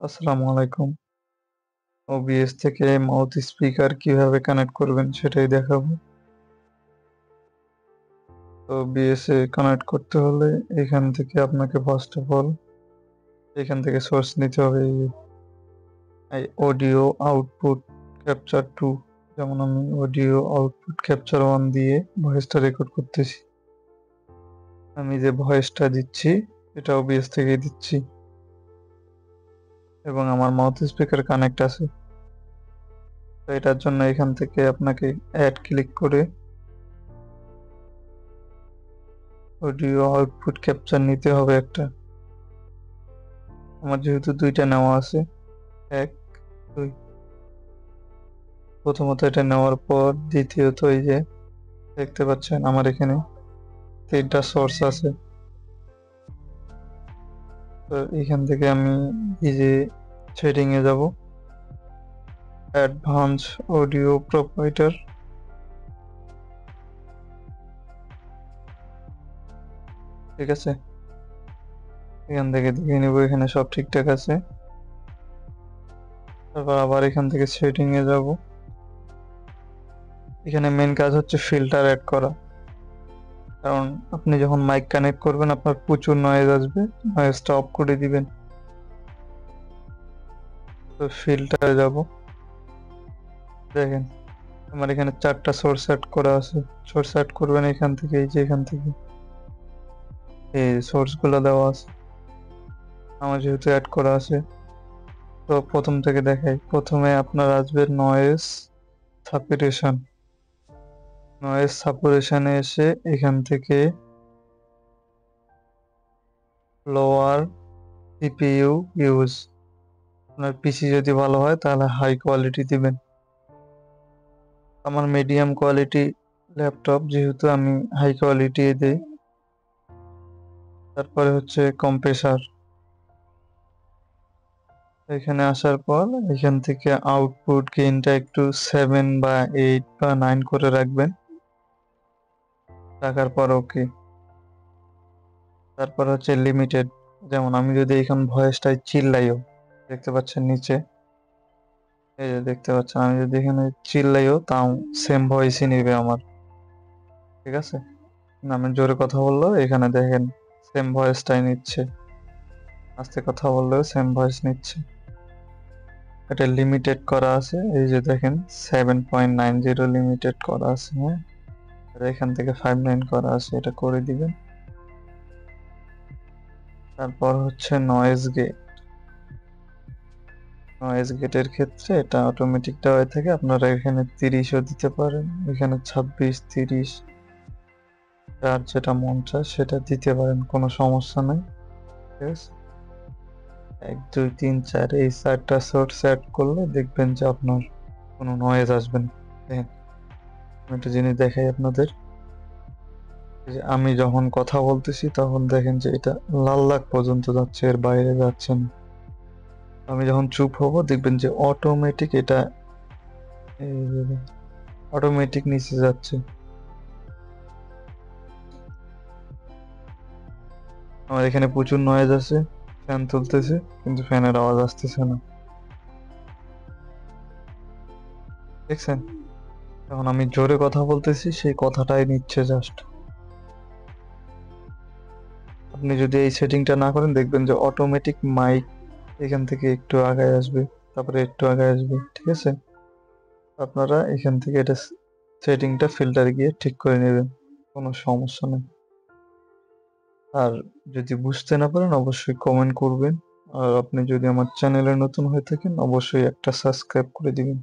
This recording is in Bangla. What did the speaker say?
আসসালামু আলাইকুম। ওবিএস থেকে মাউথ স্পিকার কিভাবে কানেক্ট করবেন সেটাই দেখাবো। তো ওবিএস এ কানেক্ট করতে হলে এখান থেকে আপনাকে ফার্স্ট অফ অল এখান থেকে সোর্স নিতে হবে। এই অডিও আউটপুট ক্যাপচার 2, যেমন আমি অডিও আউটপুট ক্যাপচার 1 দিয়ে ভয়েসটা রেকর্ড করতেছি। আমি যে ভয়েসটা দিচ্ছি এটা ওবিএস থেকেই দিচ্ছি এবং আমার মাউথ স্পিকার কানেক্ট আছে। তো এটার জন্য এখান থেকে আপনাকে অ্যাড ক্লিক করে অডিও আউটপুট ক্যাপচার নিতে হবে একটা। আমার যেহেতু দুইটা নেওয়া আছে, 1, 2, প্রথমত এটা নেওয়ার পর দ্বিতীয়ত এই যে দেখতে পাচ্ছেন আমার এখানে 3টা সোর্স আছে। তো এখান থেকে আমি এই যে সেটিং এ যাব, অ্যাডভান্স অডিও প্রোপাইটার, ঠিক আছে। এখান থেকে দেখে নিব এখানে সব ঠিকঠাক আছে। তারপর আবার এখান থেকে সেটিং এ যাব। এখানে মেন কাজ হচ্ছে ফিল্টার অ্যাড করা, কারণ আপনি যখন মাইক কানেক্ট করবেন আপনার প্রচুর নয়েজ আসবে, নয়েজটা অফ করে দিবেন। তো ফিল্টারে যাব, দেখেন আমার এখানে 4টা সোর্স অ্যাড করা আছে। সোর্স অ্যাড করবেন এখান থেকে, এই যে এখান থেকে এই সোর্স গুলো দেওয়া আছে আমার যেহেতু অ্যাড করা আছে। তো প্রথম থেকে দেখাই, প্রথমে আপনার আসবে নয়েজ স্যাচুরেশন। নয়েজ স্যাচুরেশনে এসে এখান থেকে লোয়ার সিপিইউ ইউজ, আপনার পিসি যদি ভালো হয় তাহলে হাই কোয়ালিটি দিবেন। আমার মিডিয়াম কোয়ালিটি ল্যাপটপ, যেহেতু আমি হাই কোয়ালিটি দিই। তারপরে হচ্ছে কম্প্রেসার। এখানে আসার পর এখান থেকে আউটপুট গেইনটা একটু 7 বা 8 বা 9 করে রাখবেন, রাখার পর ওকে। তারপর হচ্ছে লিমিটেড, যেমন আমি যদি এখন ভয়েসটাই চিল্লাইও, দেখতে পাচ্ছেন নিচে, এই যে দেখতে পাচ্ছেন আমি যদি এখানে চিল্লাইও তাও সেম ভয়েসই নেবে আমার, ঠিক আছে। আমি জোরে কথা বললেও এখানে দেখেন সেম ভয়েসটাই নিচ্ছে, আস্তে কথা বললেও সেম ভয়েস নিচ্ছে। এটা লিমিটেড করা আছে, এই যে দেখেন 7.90 লিমিটেড করা আছে, হ্যাঁ। আর এখান থেকে 59 করা আছে, এটা করে দিবেন। তারপর হচ্ছে নয়েজ গেট। নয়েজ গেটের ক্ষেত্রে এটা অটোমেটিক দেওয়া থাকে, আপনারা এখানে 30ও দিতে পারেন, এখানে 26, 30, যার যেটা মন চায় সেটা দিতে পারেন, কোনো সমস্যা নাই, ঠিক আছে। 1, 2, 3, 4 এই 4টা সোর্স অ্যাড করলে দেখবেন যে আপনার কোনো নয়েজ আসবে না। দেখেন আমি একটা জিনিস দেখাই আপনাদের, এই যে আমি যখন কথা বলতেছি তখন দেখেন যে এটা লাল লাখ পর্যন্ত যাচ্ছে, এর বাইরে যাচ্ছে না। আমি যখন চুপ হব দেখবেন যে অটোমেটিক এটা অটোমেটিক নিচে যাচ্ছে। আমার এখানে প্রচুর নয়েজ আছে, ফ্যান চলতেছে কিন্তু ফ্যানের আওয়াজ আসতেছে না, দেখছেন। এখন আমি জোরে কথা বলতেছি সেই কথাটাই নিচ্ছে জাস্ট। আপনি যদি এই সেটিংটা না করেন দেখবেন যে অটোমেটিক মাইক এখান থেকে একটু আগায় আসবে, তারপরে একটু আগায় আসবে, ঠিক আছে। আপনারা এখান থেকে এটা সেটিংটা ফিল্টার গিয়ে ঠিক করে নেবেন, কোনো সমস্যা নেই। আর যদি বুঝতে না পারেন অবশ্যই কমেন্ট করবেন। আর আপনি যদি আমার চ্যানেলে নতুন হয়ে থাকেন অবশ্যই একটা সাবস্ক্রাইব করে দিবেন।